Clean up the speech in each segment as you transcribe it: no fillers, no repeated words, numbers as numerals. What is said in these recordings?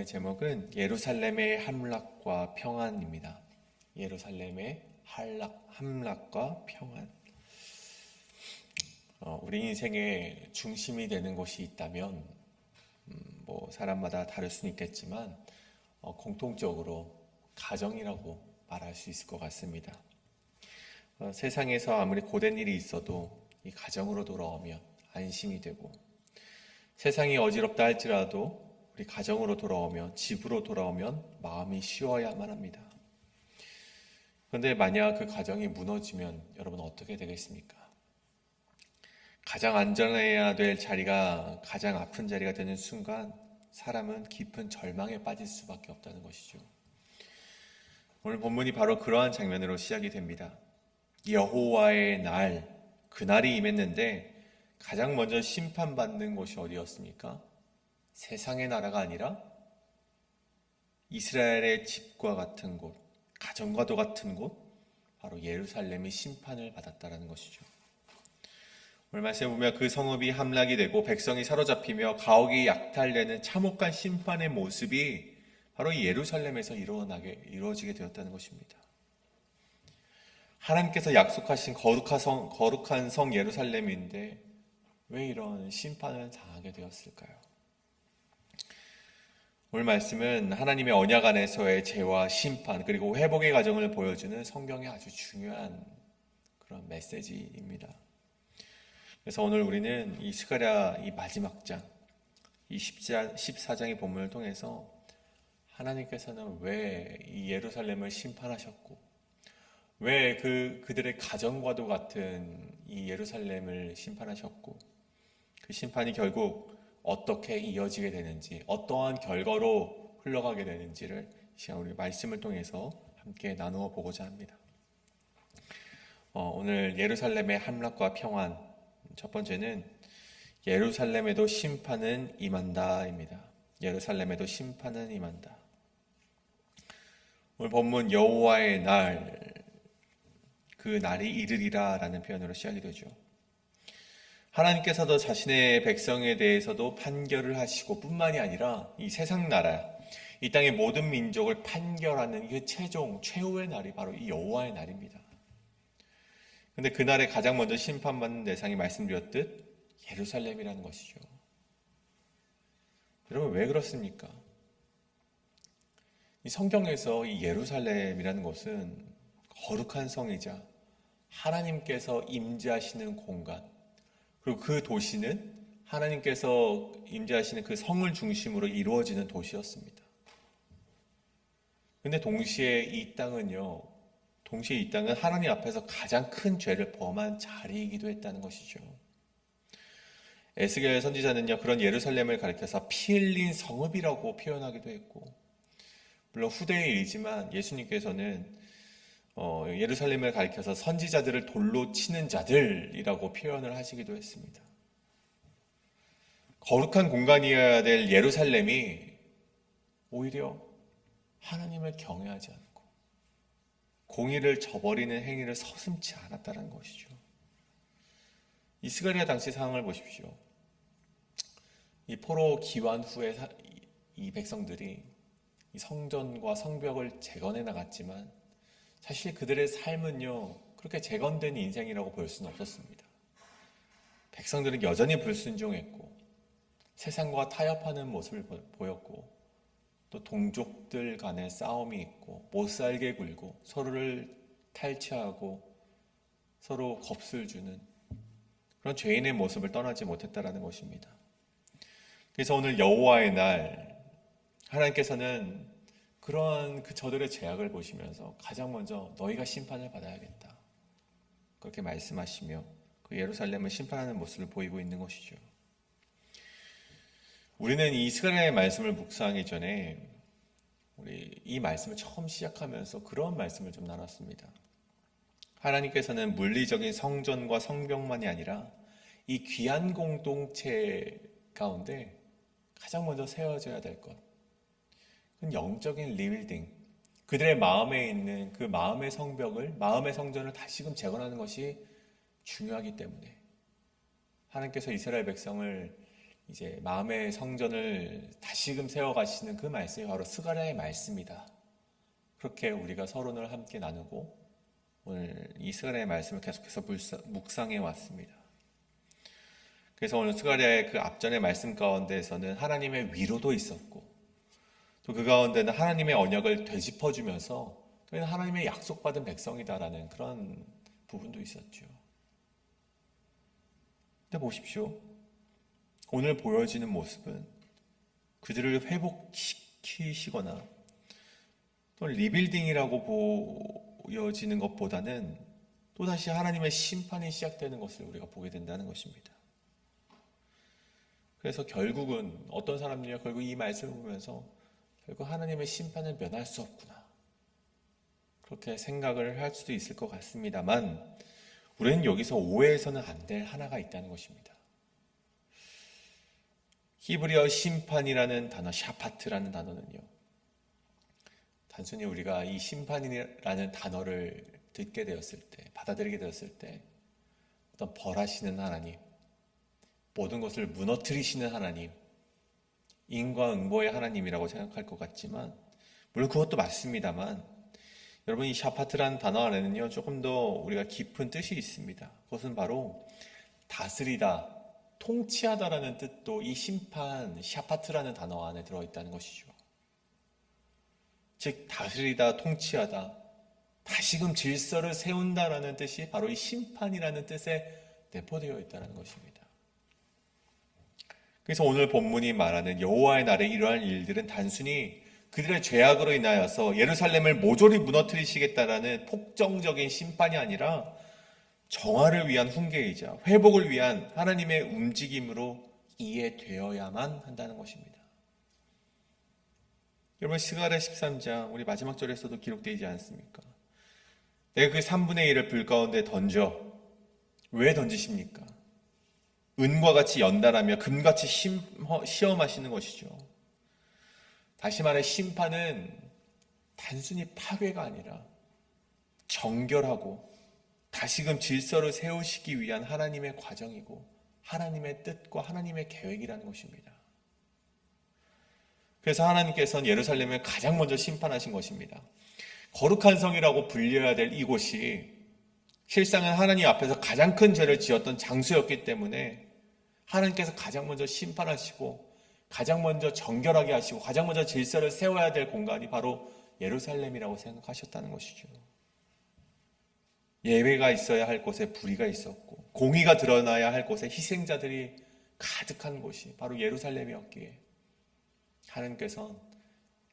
말씀의 제목은 예루살렘의 함락과 평안입니다. 예루살렘의 함락과 평안. 우리 인생의 중심이 되는 곳이 있다면 사람마다 다를 수는 있겠지만 공통적으로 가정이라고 말할 수 있을 것 같습니다. 세상에서 아무리 고된 일이 있어도 이 가정으로 돌아오면 안심이 되고, 세상이 어지럽다 할지라도 우리 가정으로 돌아오면, 집으로 돌아오면 마음이 쉬어야만 합니다. 그런데 만약 그 가정이 무너지면 여러분 어떻게 되겠습니까? 가장 안전해야 될 자리가 가장 아픈 자리가 되는 순간 사람은 깊은 절망에 빠질 수밖에 없다는 것이죠. 오늘 본문이 바로 그러한 장면으로 시작이 됩니다. 여호와의 날, 그날이 임했는데 가장 먼저 심판받는 곳이 어디였습니까? 세상의 나라가 아니라 이스라엘의 집과 같은 곳, 가정과도 같은 곳, 바로 예루살렘이 심판을 받았다는 것이죠. 오늘 말씀에 보면 그 성읍이 함락이 되고 백성이 사로잡히며 가옥이 약탈되는 참혹한 심판의 모습이 바로 이 예루살렘에서 이루어지게 되었다는 것입니다. 하나님께서 약속하신 거룩한 성 예루살렘인데 왜 이런 심판을 당하게 되었을까요? 오늘 말씀은 하나님의 언약 안에서의 죄와 심판 그리고 회복의 과정을 보여주는 성경의 아주 중요한 그런 메시지입니다. 그래서 오늘 우리는 이 스가랴 이 마지막 장, 이 14장의 본문을 통해서 하나님께서는 왜 이 예루살렘을 심판하셨고, 왜 그들의 가정과도 같은 이 예루살렘을 심판하셨고, 그 심판이 결국 어떻게 이어지게 되는지, 어떠한 결과로 흘러가게 되는지를 이 시간 우리 말씀을 통해서 함께 나누어 보고자 합니다. 오늘 예루살렘의 함락과 평안, 첫 번째는 예루살렘에도 심판은 임한다입니다. 예루살렘에도 심판은 임한다. 오늘 본문 여호와의 날, 그 날이 이르리라 라는 표현으로 시작이 되죠. 하나님께서도 자신의 백성에 대해서도 판결을 하시고 뿐만이 아니라 이 세상 나라, 이 땅의 모든 민족을 판결하는 그 최후의 날이 바로 이 여호와의 날입니다. 그런데 그날에 가장 먼저 심판받는 대상이 말씀드렸듯 예루살렘이라는 것이죠. 여러분 왜 그렇습니까? 이 성경에서 이 예루살렘이라는 것은 거룩한 성이자 하나님께서 임재하시는 공간, 그리고 그 도시는 하나님께서 임재하시는 그 성을 중심으로 이루어지는 도시였습니다. 그런데 동시에 이 땅은 하나님 앞에서 가장 큰 죄를 범한 자리이기도 했다는 것이죠. 에스겔 선지자는요, 그런 예루살렘을 가리켜서 피 흘린 성읍이라고 표현하기도 했고, 물론 후대의 일이지만 예수님께서는 예루살렘을 가리켜서 선지자들을 돌로 치는 자들이라고 표현을 하시기도 했습니다. 거룩한 공간이어야 될 예루살렘이 오히려 하나님을 경외하지 않고 공의를 저버리는 행위를 서슴지 않았다는 것이죠. 이 스가랴 당시 상황을 보십시오. 이 포로 기환 후에 이 백성들이 이 성전과 성벽을 재건해 나갔지만 사실 그들의 삶은요, 그렇게 재건된 인생이라고 볼 수는 없었습니다. 백성들은 여전히 불순종했고 세상과 타협하는 모습을 보였고, 또 동족들 간의 싸움이 있고 못살게 굴고 서로를 탈취하고 서로 겁을 주는 그런 죄인의 모습을 떠나지 못했다라는 것입니다. 그래서 오늘 여호와의 날, 하나님께서는 그러한 저들의 죄악을 보시면서 가장 먼저 너희가 심판을 받아야겠다, 그렇게 말씀하시며 그 예루살렘을 심판하는 모습을 보이고 있는 것이죠. 우리는 이 스가랴의 말씀을 묵상하기 전에 우리 이 말씀을 처음 시작하면서 그런 말씀을 좀 나눴습니다. 하나님께서는 물리적인 성전과 성벽만이 아니라 이 귀한 공동체 가운데 가장 먼저 세워져야 될 것, 그건 영적인 리빌딩, 그들의 마음에 있는 그 마음의 성벽을, 마음의 성전을 다시금 재건하는 것이 중요하기 때문에 하나님께서 이스라엘 백성을 이제 마음의 성전을 다시금 세워가시는 그 말씀이 바로 스가랴의 말씀이다. 그렇게 우리가 서론을 함께 나누고 오늘 이 스가랴의 말씀을 계속해서 묵상해 왔습니다. 그래서 오늘 스가랴의 그 앞전의 말씀 가운데에서는 하나님의 위로도 있었고 또 그 가운데는 하나님의 언약을 되짚어주면서 저희는 하나님의 약속받은 백성이다라는 그런 부분도 있었죠. 근데 보십시오. 오늘 보여지는 모습은 그들을 회복시키시거나 또 리빌딩이라고 보여지는 것보다는 또다시 하나님의 심판이 시작되는 것을 우리가 보게 된다는 것입니다. 그래서 결국은 어떤 사람들이 결국 이 말씀을 보면서 결국 하나님의 심판을 면할 수 없구나 그렇게 생각을 할 수도 있을 것 같습니다만 우리는 여기서 오해해서는 안 될 하나가 있다는 것입니다. 히브리어 심판이라는 단어, 샤파트라는 단어는요, 단순히 우리가 이 심판이라는 단어를 듣게 되었을 때, 받아들이게 되었을 때 어떤 벌하시는 하나님, 모든 것을 무너뜨리시는 하나님, 인과응보의 하나님이라고 생각할 것 같지만 물론 그것도 맞습니다만 여러분 이 샤파트라는 단어 안에는요 조금 더 우리가 깊은 뜻이 있습니다. 그것은 바로 다스리다, 통치하다라는 뜻도 이 심판, 샤파트라는 단어 안에 들어있다는 것이죠. 즉 다스리다, 통치하다, 다시금 질서를 세운다라는 뜻이 바로 이 심판이라는 뜻에 내포되어 있다는 것입니다. 그래서 오늘 본문이 말하는 여호와의 날에 이러한 일들은 단순히 그들의 죄악으로 인하여서 예루살렘을 모조리 무너뜨리시겠다라는 폭정적인 심판이 아니라 정화를 위한 훈계이자 회복을 위한 하나님의 움직임으로 이해되어야만 한다는 것입니다. 여러분 스가랴 13장 우리 마지막 절에서도 기록되지 않습니까? 내가 그 3분의 1을 불 가운데 던져. 왜 던지십니까? 은과 같이 연달하며 금같이 시험하시는 것이죠. 다시 말해 심판은 단순히 파괴가 아니라 정결하고 다시금 질서를 세우시기 위한 하나님의 과정이고 하나님의 뜻과 하나님의 계획이라는 것입니다. 그래서 하나님께서는 예루살렘을 가장 먼저 심판하신 것입니다. 거룩한 성이라고 불려야 될 이곳이 실상은 하나님 앞에서 가장 큰 죄를 지었던 장소였기 때문에 하나님께서 가장 먼저 심판하시고 가장 먼저 정결하게 하시고 가장 먼저 질서를 세워야 될 공간이 바로 예루살렘이라고 생각하셨다는 것이죠. 예배가 있어야 할 곳에 불의가 있었고 공의가 드러나야 할 곳에 희생자들이 가득한 곳이 바로 예루살렘이었기에 하나님께서는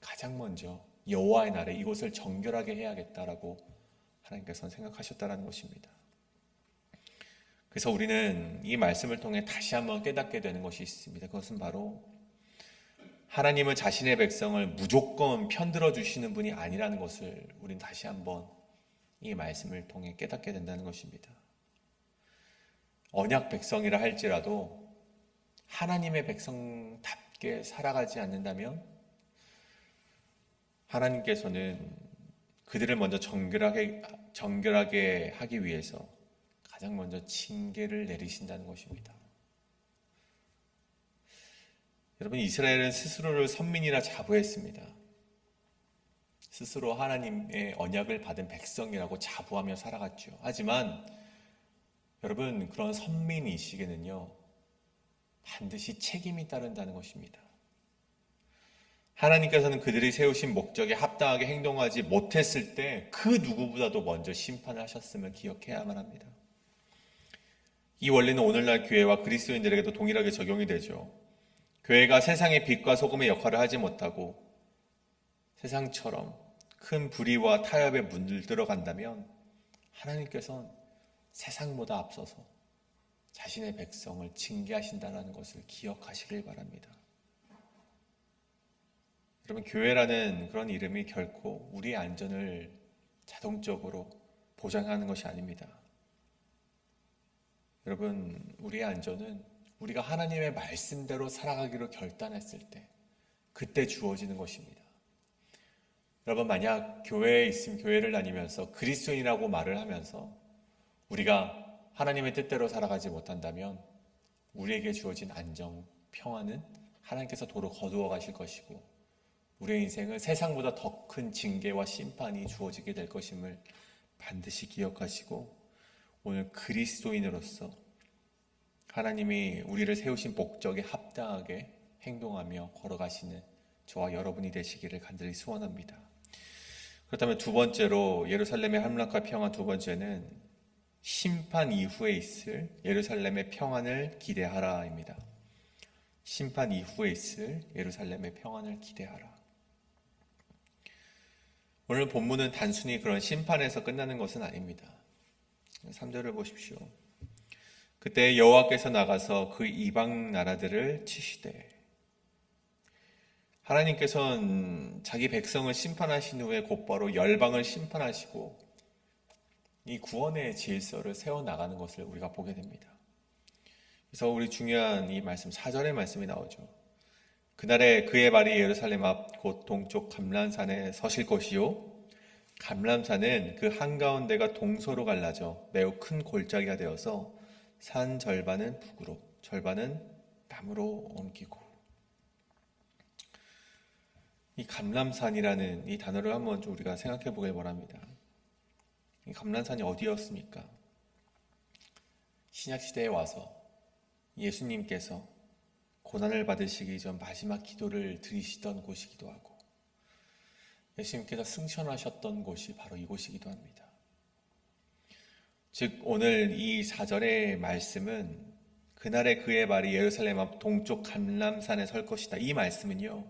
가장 먼저 여호와의 날에 이곳을 정결하게 해야겠다라고 하나님께서는 생각하셨다는 것입니다. 그래서 우리는 이 말씀을 통해 다시 한번 깨닫게 되는 것이 있습니다. 그것은 바로 하나님은 자신의 백성을 무조건 편들어 주시는 분이 아니라는 것을 우리는 다시 한번 이 말씀을 통해 깨닫게 된다는 것입니다. 언약 백성이라 할지라도 하나님의 백성답게 살아가지 않는다면 하나님께서는 그들을 먼저 정결하게 하기 위해서 가장 먼저 징계를 내리신다는 것입니다. 여러분 이스라엘은 스스로를 선민이라 자부했습니다. 스스로 하나님의 언약을 받은 백성이라고 자부하며 살아갔죠. 하지만 여러분 그런 선민이시게는요 반드시 책임이 따른다는 것입니다. 하나님께서는 그들이 세우신 목적에 합당하게 행동하지 못했을 때 그 누구보다도 먼저 심판을 하셨음을 기억해야만 합니다. 이 원리는 오늘날 교회와 그리스도인들에게도 동일하게 적용이 되죠. 교회가 세상의 빛과 소금의 역할을 하지 못하고 세상처럼 큰 불의와 타협에 물들어간다면 하나님께서는 세상보다 앞서서 자신의 백성을 징계하신다는 것을 기억하시길 바랍니다. 여러분 교회라는 그런 이름이 결코 우리의 안전을 자동적으로 보장하는 것이 아닙니다. 여러분 우리의 안전은 우리가 하나님의 말씀대로 살아가기로 결단했을 때 그때 주어지는 것입니다. 여러분 만약 교회에 있으면 교회를 다니면서 그리스도인이라고 말을 하면서 우리가 하나님의 뜻대로 살아가지 못한다면 우리에게 주어진 안전 평안은 하나님께서 도로 거두어 가실 것이고 우리의 인생은 세상보다 더 큰 징계와 심판이 주어지게 될 것임을 반드시 기억하시고 오늘 그리스도인으로서 하나님이 우리를 세우신 목적에 합당하게 행동하며 걸어가시는 저와 여러분이 되시기를 간절히 소원합니다. 그렇다면 두 번째로 예루살렘의 함락과 평안, 두 번째는 심판 이후에 있을 예루살렘의 평안을 기대하라입니다. 심판 이후에 있을 예루살렘의 평안을 기대하라. 오늘 본문은 단순히 그런 심판에서 끝나는 것은 아닙니다. 3절을 보십시오. 그때 여호와께서 나가서 그 이방 나라들을 치시되, 하나님께서는 자기 백성을 심판하신 후에 곧바로 열방을 심판하시고 이 구원의 질서를 세워나가는 것을 우리가 보게 됩니다. 그래서 우리 중요한 이 말씀 4절의 말씀이 나오죠. 그날에 그의 발이 예루살렘 앞 곧 동쪽 감람산에 서실 것이요 감람산은 그 한가운데가 동서로 갈라져 매우 큰 골짜기가 되어서 산 절반은 북으로 절반은 남으로 옮기고. 이 감람산이라는 이 단어를 한번 좀 우리가 생각해 보길 바랍니다. 이 감람산이 어디였습니까? 신약시대에 와서 예수님께서 고난을 받으시기 전 마지막 기도를 드리시던 곳이기도 하고 예수님께서 승천하셨던 곳이 바로 이곳이기도 합니다. 즉 오늘 이 4절의 말씀은 그날에 그의 발이 예루살렘 앞 동쪽 감람산에 설 것이다. 이 말씀은요,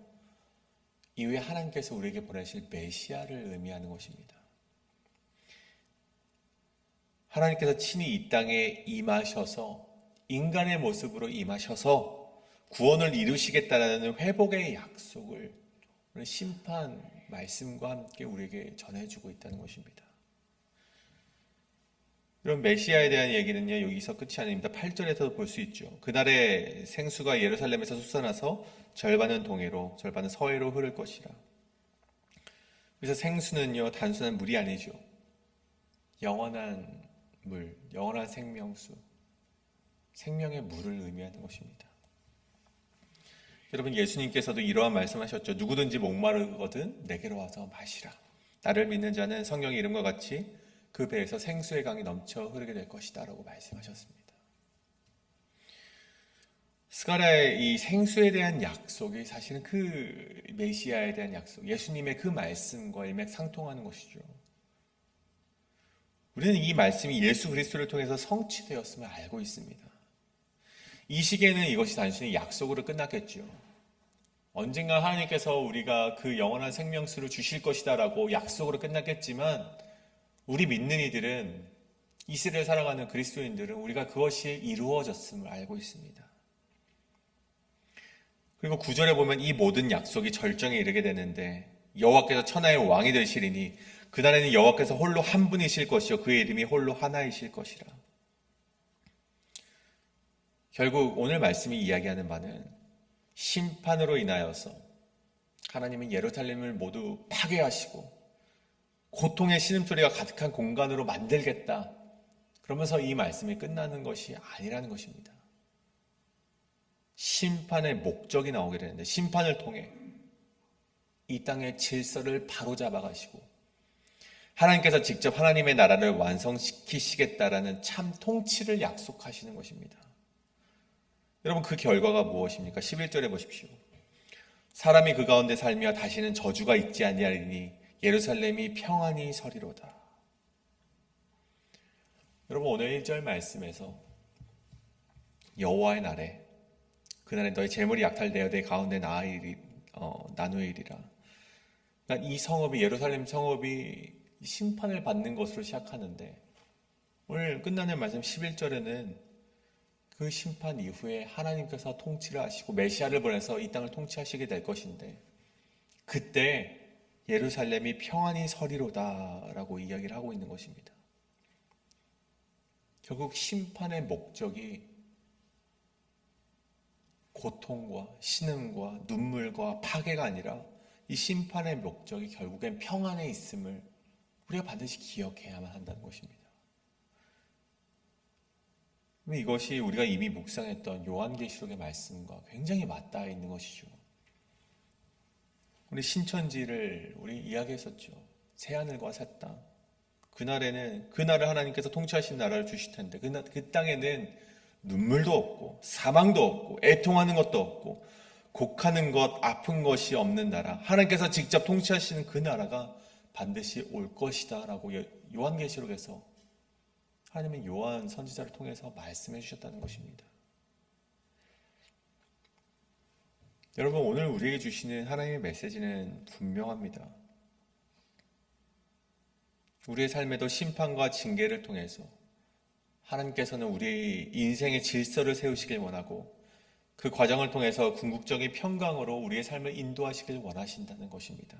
이후에 하나님께서 우리에게 보내실 메시아를 의미하는 것입니다. 하나님께서 친히 이 땅에 임하셔서 인간의 모습으로 임하셔서 구원을 이루시겠다라는 회복의 약속을 심판 말씀과 함께 우리에게 전해주고 있다는 것입니다. 이런 메시아에 대한 얘기는요, 여기서 끝이 아닙니다. 8절에서도 볼 수 있죠. 그날에 생수가 예루살렘에서 솟아나서 절반은 동해로 절반은 서해로 흐를 것이라. 그래서 생수는요, 단순한 물이 아니죠. 영원한 물, 영원한 생명수, 생명의 물을 의미하는 것입니다. 여러분, 예수님께서도 이러한 말씀하셨죠. 누구든지 목마르거든 내게로 와서 마시라. 나를 믿는 자는 성령의 이름과 같이 그 배에서 생수의 강이 넘쳐 흐르게 될 것이다 라고 말씀하셨습니다. 스가랴의 이 생수에 대한 약속이 사실은 그 메시아에 대한 약속, 예수님의 그 말씀과 일맥상통하는 것이죠. 우리는 이 말씀이 예수 그리스도를 통해서 성취되었음을 알고 있습니다. 이 시기에는 이것이 단순히 약속으로 끝났겠죠. 언젠가 하나님께서 우리가 그 영원한 생명수를 주실 것이다 라고 약속으로 끝났겠지만 우리 믿는 이들은, 이 시대를 살아가는 그리스도인들은 우리가 그것이 이루어졌음을 알고 있습니다. 그리고 9절에 보면 이 모든 약속이 절정에 이르게 되는데 여호와께서 천하의 왕이 되시리니 그날에는 여호와께서 홀로 한 분이실 것이요 그의 이름이 홀로 하나이실 것이라. 결국 오늘 말씀이 이야기하는 바는 심판으로 인하여서 하나님은 예루살렘을 모두 파괴하시고 고통의 신음소리가 가득한 공간으로 만들겠다. 그러면서 이 말씀이 끝나는 것이 아니라는 것입니다. 심판의 목적이 나오게 되는데 심판을 통해 이 땅의 질서를 바로잡아 가시고 하나님께서 직접 하나님의 나라를 완성시키시겠다라는 참 통치를 약속하시는 것입니다. 여러분, 그 결과가 무엇입니까? 11절에 보십시오. 사람이 그 가운데 살며 다시는 저주가 있지 아니하리니 예루살렘이 평안히 서리로다. 여러분, 오늘 1절 말씀에서 여호와의 날에 그날에 너희 재물이 약탈되어 내 가운데 나누이리라. 그러니까 이 성읍이, 예루살렘 성읍이 심판을 받는 것으로 시작하는데 오늘 끝나는 말씀 11절에는 그 심판 이후에 하나님께서 통치를 하시고 메시아를 보내서 이 땅을 통치하시게 될 것인데 그때 예루살렘이 평안히 서리로다 라고 이야기를 하고 있는 것입니다. 결국 심판의 목적이 고통과 신음과 눈물과 파괴가 아니라 이 심판의 목적이 결국엔 평안에 있음을 우리가 반드시 기억해야만 한다는 것입니다. 이것이 우리가 이미 묵상했던 요한계시록의 말씀과 굉장히 맞닿아 있는 것이죠. 우리 신천지를 우리 이야기했었죠. 새하늘과 새 땅. 그날에는 그 나라를 하나님께서 통치하신 나라를 주실 텐데 그 땅에는 눈물도 없고 사망도 없고 애통하는 것도 없고 곡하는 것 아픈 것이 없는 나라, 하나님께서 직접 통치하시는 그 나라가 반드시 올 것이다 라고 요한계시록에서 하나님은 요한 선지자를 통해서 말씀해 주셨다는 것입니다. 여러분, 오늘 우리에게 주시는 하나님의 메시지는 분명합니다. 우리의 삶에도 심판과 징계를 통해서 하나님께서는 우리 인생의 질서를 세우시길 원하고 그 과정을 통해서 궁극적인 평강으로 우리의 삶을 인도하시길 원하신다는 것입니다.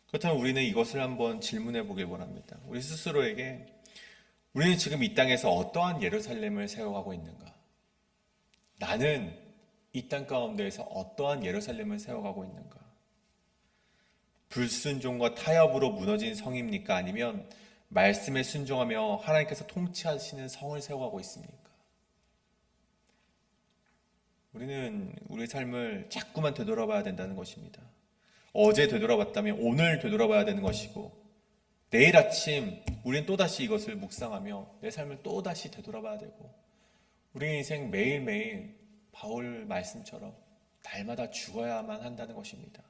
그렇다면 우리는 이것을 한번 질문해 보길 원합니다. 우리 스스로에게 우리는 지금 이 땅에서 어떠한 예루살렘을 세워가고 있는가? 나는 이 땅 가운데에서 어떠한 예루살렘을 세워가고 있는가? 불순종과 타협으로 무너진 성입니까? 아니면 말씀에 순종하며 하나님께서 통치하시는 성을 세워가고 있습니까? 우리는 우리의 삶을 자꾸만 되돌아봐야 된다는 것입니다. 어제 되돌아봤다면 오늘 되돌아봐야 되는 것이고 내일 아침 우리는 또다시 이것을 묵상하며 내 삶을 또다시 되돌아봐야 되고 우리 인생 매일매일 바울 말씀처럼 날마다 죽어야만 한다는 것입니다.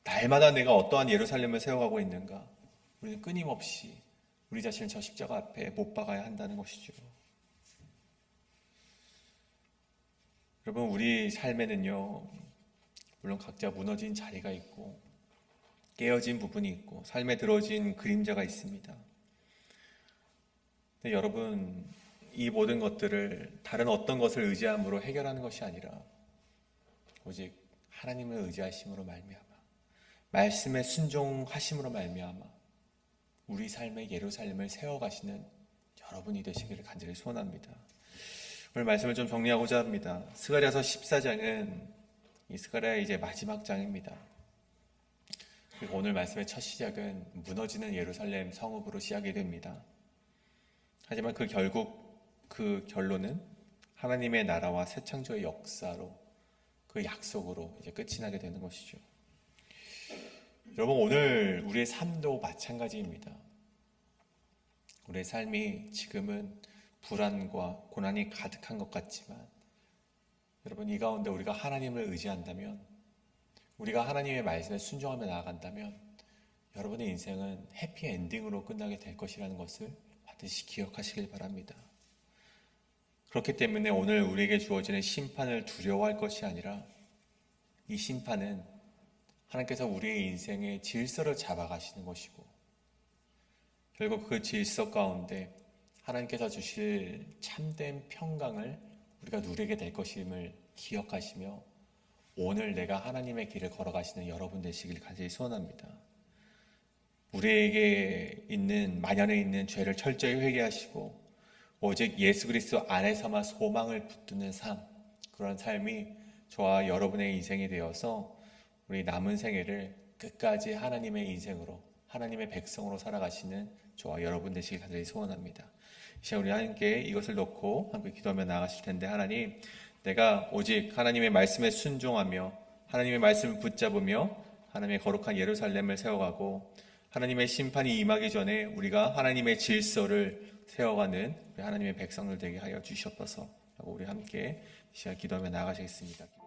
날마다 내가 어떠한 예루살렘을 세워가고 있는가? 우리는 끊임없이 우리 자신을 저 십자가 앞에 못 박아야 한다는 것이죠. 여러분, 우리 삶에는요, 물론 각자 무너진 자리가 있고 깨어진 부분이 있고 삶에 들어진 그림자가 있습니다. 근데 여러분, 이 모든 것들을 다른 어떤 것을 의지함으로 해결하는 것이 아니라 오직 하나님을 의지하심으로 말미암아 말씀에 순종하심으로 말미암아 우리 삶의 예루살렘을 세워가시는 여러분이 되시기를 간절히 소원합니다. 오늘 말씀을 좀 정리하고자 합니다. 스가랴서 14장은 이 스가랴의 이제 마지막 장입니다. 그리고 오늘 말씀의 첫 시작은 무너지는 예루살렘 성읍으로 시작이 됩니다. 하지만 그 결론은 하나님의 나라와 새 창조의 역사로 그 약속으로 이제 끝이 나게 되는 것이죠. 여러분, 오늘 우리의 삶도 마찬가지입니다. 우리의 삶이 지금은 불안과 고난이 가득한 것 같지만 여러분, 이 가운데 우리가 하나님을 의지한다면 우리가 하나님의 말씀에 순종하며 나아간다면 여러분의 인생은 해피엔딩으로 끝나게 될 것이라는 것을 반드시 기억하시길 바랍니다. 그렇기 때문에 오늘 우리에게 주어지는 심판을 두려워할 것이 아니라 이 심판은 하나님께서 우리의 인생의 질서를 잡아가시는 것이고 결국 그 질서 가운데 하나님께서 주실 참된 평강을 우리가 누리게 될 것임을 기억하시며 오늘 내가 하나님의 길을 걸어가시는 여러분 되시길 간절히 소원합니다. 우리에게 있는 만연해 있는 죄를 철저히 회개하시고 오직 예수 그리스도 안에서만 소망을 붙드는 삶, 그런 삶이 저와 여러분의 인생이 되어서 우리 남은 생애를 끝까지 하나님의 인생으로 하나님의 백성으로 살아가시는 저와 여러분 되시길 간절히 소원합니다. 이 시간 우리 함께 이것을 놓고 함께 기도하며 나아가실 텐데, 하나님, 내가 오직 하나님의 말씀에 순종하며 하나님의 말씀을 붙잡으며 하나님의 거룩한 예루살렘을 세워가고 하나님의 심판이 임하기 전에 우리가 하나님의 질서를 세워가는 우리 하나님의 백성들 되게 하여 주시옵소서. 우리 함께 이 시간 기도하며 나아가시겠습니다.